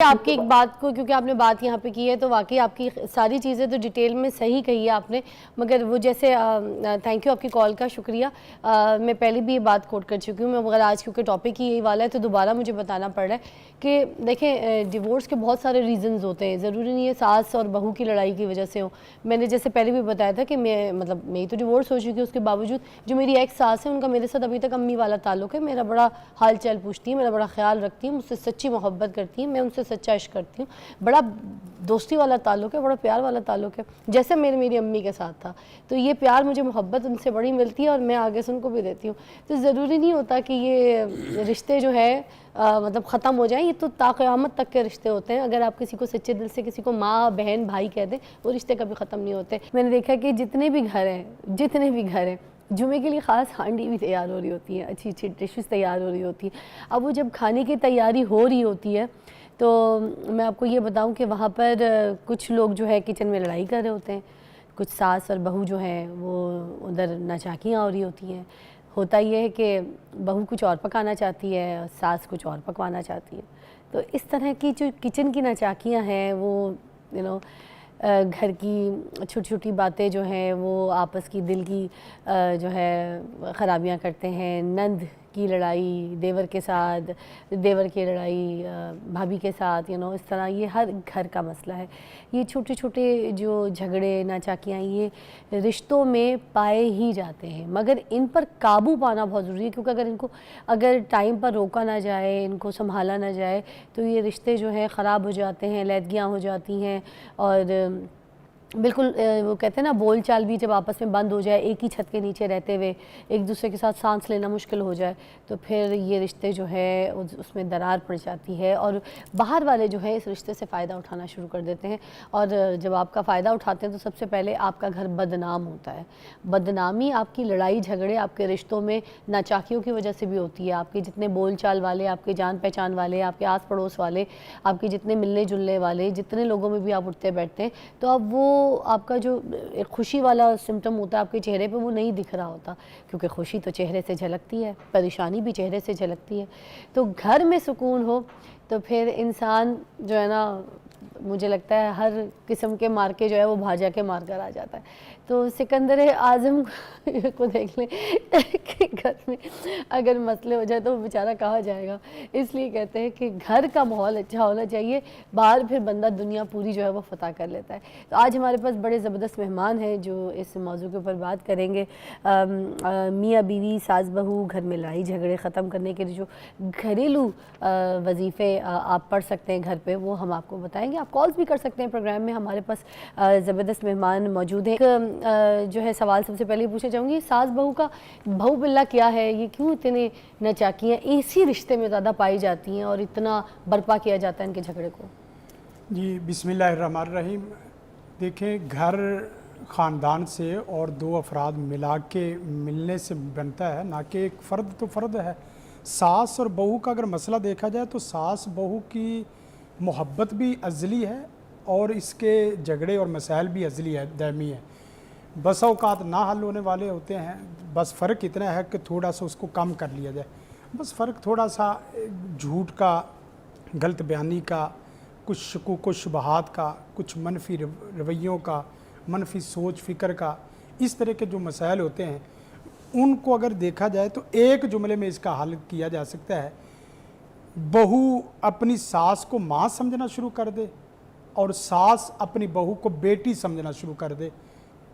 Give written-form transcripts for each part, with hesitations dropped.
آپ کی ایک بات کو کیونکہ آپ نے بات یہاں پہ کی ہے تو واقعی آپ کی ساری چیزیں تو ڈیٹیل میں صحیح کہی ہے آپ نے، مگر وہ جیسے تھینک یو آپ کی کال کا شکریہ. میں پہلے بھی یہ بات کوٹ کر چکی ہوں، مگر آج کیونکہ ٹاپک ہی یہی والا ہے تو دوبارہ مجھے بتانا پڑ رہا ہے کہ دیکھیں ڈیورس کے بہت سارے ریزنز ہوتے ہیں، ضروری نہیں ہے ساس اور بہو کی لڑائی کی وجہ سے ہوں. میں نے جیسے پہلے بھی بتایا تھا کہ میری تو ڈیورس ہو چکی ہے، اس کے باوجود جو میری ایک ساس ہے ان کا میرے ساتھ ابھی تک امی والا تعلق ہے. میرا بڑا حال چال پوچھتی ہیں، میرا بڑا خیال رکھتی ہیں، مجھ سے سچی محبت کرتی ہیں، میں ان سے سچا عشق کرتی ہوں. بڑا دوستی والا تعلق ہے، بڑا پیار والا تعلق ہے، جیسے میری امی کے ساتھ تھا. تو یہ پیار مجھے محبت ان سے بڑی ملتی ہے اور میں آگے سے ان کو بھی دیتی ہوں. تو ضروری نہیں ہوتا کہ یہ رشتے جو ہے مطلب ختم ہو جائیں، یہ تو تا قیامت تک کے رشتے ہوتے ہیں. اگر آپ کسی کو سچے دل سے کسی کو ماں بہن بھائی کہہ دیں وہ رشتے کبھی ختم نہیں ہوتے. میں نے دیکھا کہ جتنے بھی گھر ہیں جمعے کے لیے خاص ہانڈی بھی تیار ہو رہی ہوتی ہیں، اچھی اچھی ڈشز تیار ہو رہی ہوتی ہیں. اب وہ جب کھانے کی تیاری ہو رہی ہوتی ہے تو میں آپ کو یہ بتاؤں کہ وہاں پر کچھ لوگ جو ہے کچن میں لڑائی کر رہے ہوتے ہیں، کچھ ساس اور بہو جو ہیں وہ ادھر ناچاکیاں ہو رہی ہوتی ہیں. ہوتا یہ ہے کہ بہو کچھ اور پکانا چاہتی ہے اور ساس کچھ اور پکوانا چاہتی ہے. تو اس طرح کی جو کچن کی ناچاکیاں ہیں وہ گھر کی چھوٹی چھوٹی باتیں جو ہیں وہ آپس کی دل کی جو ہے خرابیاں کرتے ہیں. نند کی لڑائی دیور کے ساتھ، دیور کی لڑائی بھابھی کے ساتھ اس طرح یہ ہر گھر کا مسئلہ ہے. یہ چھوٹے چھوٹے جو جھگڑے ناچاکیاں یہ رشتوں میں پائے ہی جاتے ہیں، مگر ان پر قابو پانا بہت ضروری ہے. کیونکہ اگر ٹائم پر روکا نہ جائے، ان کو سنبھالا نہ جائے تو یہ رشتے جو ہیں خراب ہو جاتے ہیں، علیحدگیاں ہو جاتی ہیں. اور بالکل وہ کہتے ہیں نا بول چال بھی جب آپس میں بند ہو جائے، ایک ہی چھت کے نیچے رہتے ہوئے ایک دوسرے کے ساتھ سانس لینا مشکل ہو جائے تو پھر یہ رشتے جو ہے اس میں درار پڑ جاتی ہے اور باہر والے جو ہیں اس رشتے سے فائدہ اٹھانا شروع کر دیتے ہیں. اور جب آپ کا فائدہ اٹھاتے ہیں تو سب سے پہلے آپ کا گھر بدنام ہوتا ہے. بدنامی آپ کی لڑائی جھگڑے آپ کے رشتوں میں ناچاکیوں کی وجہ سے بھی ہوتی ہے. آپ کے جتنے بول چال والے، آپ کے جان پہچان والے، آپ کے آس پڑوس والے، آپ کے جتنے ملنے جلنے والے، جتنے لوگوں میں بھی آپ اٹھتے بیٹھتے ہیں تو اب وہ آپ کا جو ایک خوشی والا سمٹم ہوتا ہے آپ کے چہرے پہ وہ نہیں دکھ رہا ہوتا، کیونکہ خوشی تو چہرے سے جھلکتی ہے، پریشانی بھی چہرے سے جھلکتی ہے. تو گھر میں سکون ہو تو پھر انسان جو ہے نا مجھے لگتا ہے ہر قسم کے مار کے جو ہے وہ بھاجا کے مار کر آ جاتا ہے. تو سکندر اعظم کو دیکھ لیں کہ گھر میں اگر مسئلے ہو جائے تو وہ بیچارہ کہاں جائے گا. اس لیے کہتے ہیں کہ گھر کا ماحول اچھا ہونا چاہیے، باہر پھر بندہ دنیا پوری جو ہے وہ فتح کر لیتا ہے. تو آج ہمارے پاس بڑے زبردست مہمان ہیں جو اس موضوع کے اوپر بات کریں گے. میاں بیوی ساس بہو گھر میں لڑائی جھگڑے ختم کرنے کے جو گھریلو وظیفے آپ پڑھ سکتے ہیں گھر پہ وہ ہم آپ کو بتائیں گے. آپ کالز بھی کر سکتے ہیں پروگرام میں، ہمارے پاس زبردست مہمان موجود ہیں. جو ہے سوال سب سے پہلے پوچھنا چاہوں گی، ساس بہو کا بہو بلہ کیا ہے؟ یہ کیوں اتنے ناچاکیاں اسی رشتے میں زیادہ پائی جاتی ہیں اور اتنا برپا کیا جاتا ہے ان کے جھگڑے کو؟ جی بسم اللہ الرحمن الرحیم. دیکھیں گھر خاندان سے اور دو افراد ملا کے ملنے سے بنتا ہے، نہ کہ ایک فرد. تو فرد ہے ساس اور بہو کا. اگر مسئلہ دیکھا جائے تو ساس بہو کی محبت بھی ازلی ہے اور اس کے جھگڑے اور مسائل بھی ازلی ہے، دائمی ہے. بس اوقات نہ حل ہونے والے ہوتے ہیں، بس فرق اتنا ہے کہ تھوڑا سا اس کو کم کر لیا جائے. بس فرق تھوڑا سا جھوٹ کا، غلط بیانی کا، کچھ شکوک و شبہات کا، کچھ منفی رویوں کا، منفی سوچ فکر کا، اس طرح کے جو مسائل ہوتے ہیں ان کو اگر دیکھا جائے تو ایک جملے میں اس کا حل کیا جا سکتا ہے. بہو اپنی ساس کو ماں سمجھنا شروع کر دے اور ساس اپنی بہو کو بیٹی سمجھنا شروع کر دے.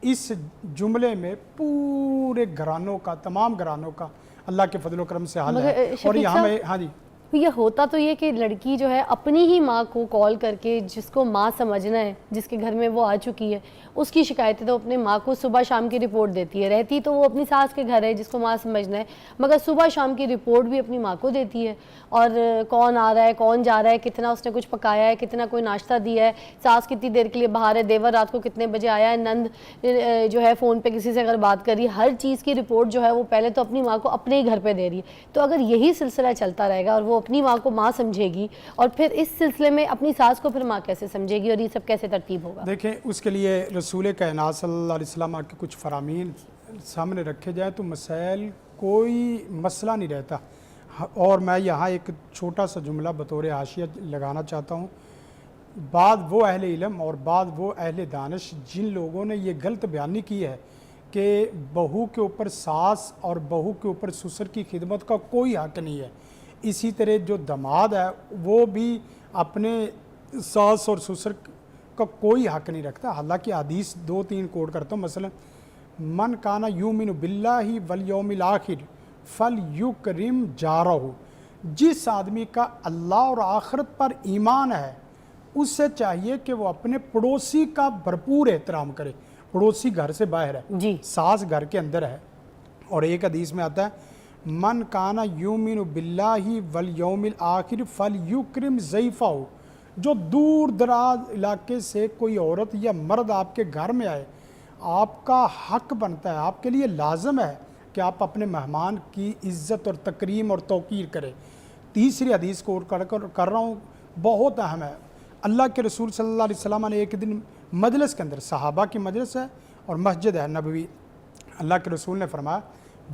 اس جملے میں پورے گھرانوں کا، تمام گھرانوں کا اللہ کے فضل و کرم سے حل ہے. اور یہاں میں ہاں جی یہ ہوتا تو یہ کہ لڑکی جو ہے اپنی ہی ماں کو کال کر کے جس کو ماں سمجھنا ہے، جس کے گھر میں وہ آ چکی ہے، اس کی شکایتیں تو اپنے ماں کو صبح شام کی رپورٹ دیتی ہے. رہتی تو وہ اپنی ساس کے گھر ہے جس کو ماں سمجھنا ہے، مگر صبح شام کی رپورٹ بھی اپنی ماں کو دیتی ہے. اور کون آ رہا ہے، کون جا رہا ہے، کتنا اس نے کچھ پکایا ہے، کتنا کوئی ناشتہ دیا ہے، ساس کتنی دیر کے لیے باہر ہے، دیور رات کو کتنے بجے آیا ہے، نند جو ہے فون پہ کسی سے اگر بات کر رہی ہے، ہر چیز کی رپورٹ جو ہے وہ پہلے تو اپنی ماں کو اپنے ہی گھر پہ دے رہی ہے. تو اگر یہی سلسلہ چلتا رہے گا اور وہ اپنی ماں کو ماں سمجھے گی اور پھر اس سلسلے میں اپنی ساس کو پھر ماں کیسے سمجھے گی اور یہ سب کیسے ترتیب ہوگا؟ دیکھیں اس کے لیے رسول کائنات صلی اللہ علیہ وسلم کے کچھ فرامین سامنے رکھے جائیں تو مسائل کوئی مسئلہ نہیں رہتا. اور میں یہاں ایک چھوٹا سا جملہ بطور حاشیہ لگانا چاہتا ہوں. بعد وہ اہل علم اور بعد وہ اہل دانش جن لوگوں نے یہ غلط بیانی کی ہے کہ بہو کے اوپر ساس اور بہو کے اوپر سسر کی خدمت کا کوئی حق نہیں ہے، اسی طرح جو داماد ہے وہ بھی اپنے ساس اور سسر کا کوئی حق نہیں رکھتا. حالانکہ حدیث 2-3 کوٹ کرتا ہوں. مثلا من کانا یؤمن باللہ والیوم الآخر فلیکرم جارہ، جس آدمی کا اللہ اور آخرت پر ایمان ہے اس سے چاہیے کہ وہ اپنے پڑوسی کا بھرپور احترام کرے. پڑوسی گھر سے باہر ہے، جی ساس گھر کے اندر ہے. اور ایک حدیث میں آتا ہے من کانا یؤمن باللہ والیوم الآخر فلیکرم ضیفہ، جو دور دراز علاقے سے کوئی عورت یا مرد آپ کے گھر میں آئے، آپ کا حق بنتا ہے، آپ کے لیے لازم ہے کہ آپ اپنے مہمان کی عزت اور تکریم اور توقیر کریں. تیسری حدیث کو کر رہا ہوں، بہت اہم ہے. اللہ کے رسول صلی اللہ علیہ وسلم نے ایک دن مجلس کے اندر، صحابہ کی مجلس ہے اور مسجد ہے نبوی، اللہ کے رسول نے فرمایا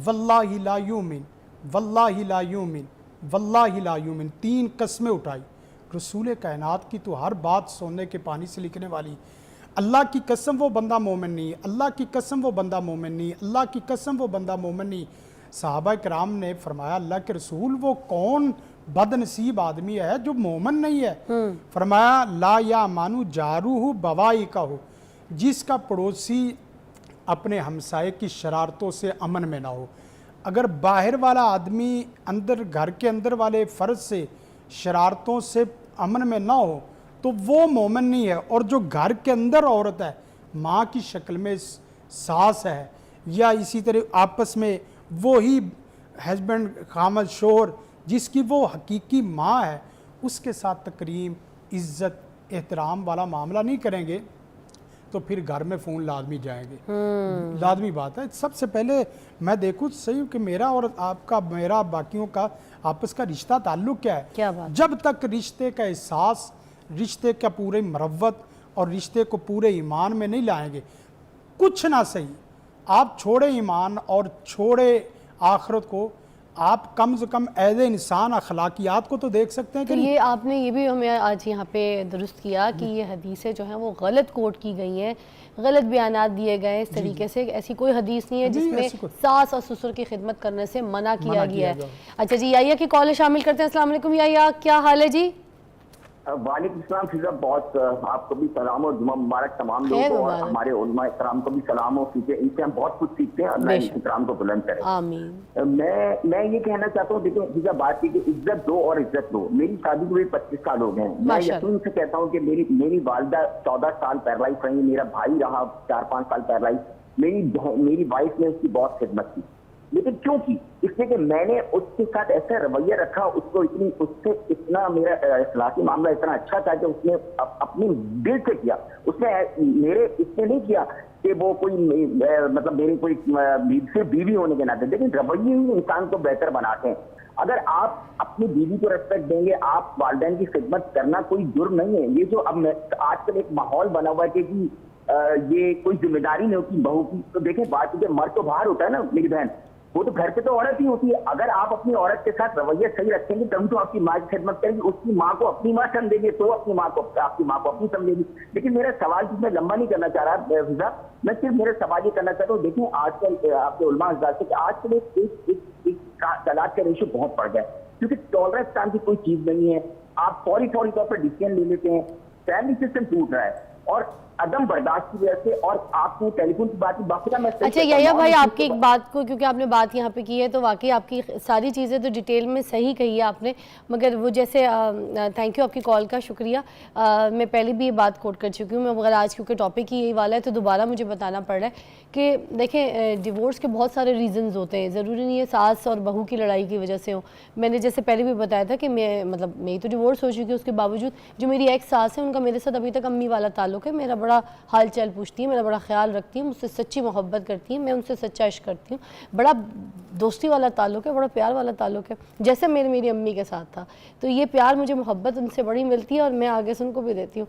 واللہ لا یؤمن، واللہ لا یؤمن، واللہ لا یؤمن، 3 قسمیں اٹھائی. رسول کائنات کی تو ہر بات سونے کے پانی سے لکھنے والی. اللہ کی قسم وہ بندہ مومن نہیں، اللہ کی قسم وہ بندہ مومن نہیں، اللہ کی قسم وہ بندہ مومن نہیں. صحابہ کرام نے فرمایا اللہ کے رسول وہ کون بد نصیب آدمی ہے جو مومن نہیں ہے؟ فرمایا لا یامانو جارہ بوائقہ، جس کا پڑوسی اپنے ہمسائے کی شرارتوں سے امن میں نہ ہو. اگر باہر والا آدمی اندر گھر کے اندر والے فرد سے شرارتوں سے امن میں نہ ہو تو وہ مومن نہیں ہے. اور جو گھر کے اندر عورت ہے، ماں کی شکل میں ساس ہے، یا اسی طرح آپس میں وہی ہسبینڈ خامد شوہر جس کی وہ حقیقی ماں ہے، اس کے ساتھ تکریم، عزت، احترام والا معاملہ نہیں کریں گے تو پھر گھر میں فون لازمی جائیں گے. لازمی بات ہے. سب سے پہلے میں دیکھوں صحیح کہ میرا اور آپ کا، میرا باقیوں کا آپس کا رشتہ تعلق کیا ہے. کیا بات؟ جب تک رشتے کا احساس، رشتے کا پورے مروت اور رشتے کو پورے ایمان میں نہیں لائیں گے، کچھ نہ صحیح آپ چھوڑے ایمان اور چھوڑے آخرت کو، آپ کم سے کم ایز انسان اخلاقیات کو تو دیکھ سکتے ہیں تو کہ یہ آپ نے یہ بھی ہمیں آج یہاں پہ درست کیا کہ یہ حدیثیں جو ہیں وہ غلط کوٹ کی گئی ہیں، غلط بیانات دیے گئے اس طریقے سے. ایسی کوئی حدیث نہیں ہے جس میں ساس اور سسر کی خدمت کرنے سے منع کیا گیا ہے. اچھا جی، یحییٰ کی کال شامل کرتے ہیں. السلام علیکم یحییٰ، کیا حال ہے جی؟ وعلیکم السلام فضا، بہت آپ کو بھی سلام اور جمعہ مبارک تمام لوگوں کو، اور ہمارے علماء اکرام کو بھی سلام ہو، کیونکہ ان سے ہم بہت کچھ سیکھتے ہیں. اللہ ان اکرام کو بلند کرے. آمین. میں یہ کہنا چاہتا ہوں، دیکھیں فضا بات کی کہ عزت دو اور عزت دو. میری شادی کو بھی 25 سال ہو گئے ہیں. میں یقین سے کہتا ہوں کہ میری والدہ 14 سال پیرالائز رہی، میرا بھائی رہا 4-5 سال پیرالائز. میری وائف نے اس کی بہت خدمت کی، لیکن کیوں کی؟ اس لیے کہ میں نے اس کے ساتھ ایسا رویہ رکھا، اس سے اتنا میرا اخلاقی معاملہ اتنا اچھا تھا کہ اس نے اپنی دل سے کیا. اس نے نہیں کیا کہ وہ کوئی مطلب میری کوئی صرف بیوی ہونے کے ناطے، لیکن رویے ہی انسان کو بہتر بناتے ہیں. اگر آپ اپنی بیوی کو ریسپیکٹ دیں گے، آپ والدین کی خدمت کرنا کوئی جرم نہیں ہے. یہ جو اب آج کل ایک ماحول بنا ہوا ہے کہ یہ کوئی ذمہ داری نہیں ہوتی بہو کی، تو دیکھیں بات کہ مرد تو باہر ہوتا ہے نا میری بہن، وہ تو گھر پہ تو عورت ہی ہوتی ہے. اگر آپ اپنی عورت کے ساتھ رویہ صحیح رکھیں گے تب تو آپ کی ماں کی خدمت کریں گے، اس کی ماں کو اپنی ماں سمجھیں گے تو آپ کی ماں کو اپنی سمجھیں گی. لیکن میرا سوال جس میں لمبا نہیں کرنا چاہ رہا فضا، میں صرف میرا سوال یہ کرنا چاہتا ہوں. دیکھیں آج کل آپ کے علماء حضرات سے کہ آج کل ایک طلاق کا ریشو بہت بڑھ گیا ہے، کیونکہ ٹالرنس نام کی کوئی چیز نہیں ہے. آپ فوری طور پر ڈیسیژن لے لیتے ہیں، فیملی سسٹم ٹوٹ رہا ہے اور عدم برداشت کی وجہ سے. اور آپ نے ٹیلی فون کی بات کی، باقی میں اچھا یحییٰ بھائی آپ کی ایک بات کو، کیونکہ آپ نے بات یہاں پہ کی ہے تو واقعی آپ کی ساری چیزیں تو ڈیٹیل میں صحیح کہی ہے آپ نے، مگر وہ جیسے تھینک یو آپ کی کال کا شکریہ. میں پہلے بھی یہ بات کوٹ کر چکی ہوں، مگر آج کیونکہ ٹاپک ہی یہی والا ہے تو دوبارہ مجھے بتانا پڑ رہا ہے کہ دیکھیں ڈیورس کے بہت سارے ریزنز ہوتے ہیں، ضروری نہیں ہے ساس اور بہو کی لڑائی کی وجہ سے ہوں. میں نے جیسے پہلے بھی بتایا تھا کہ میری تو ڈیورس ہو چکی ہے، اس کے باوجود جو میری ایک ساس ہے ان کا میرے ساتھ ابھی تک امی والا تعلق ہے. میرا بڑا حال چال پوچھتی ہے، میرا بڑا خیال رکھتی ہے، مجھ سے سچی محبت کرتی ہیں، میں ان سے سچا عشق کرتی ہوں. بڑا دوستی والا تعلق ہے، بڑا پیار والا تعلق ہے، جیسے میری امی کے ساتھ تھا. تو یہ پیار مجھے محبت ان سے بڑی ملتی ہے اور میں آگے سے ان کو بھی دیتی ہوں.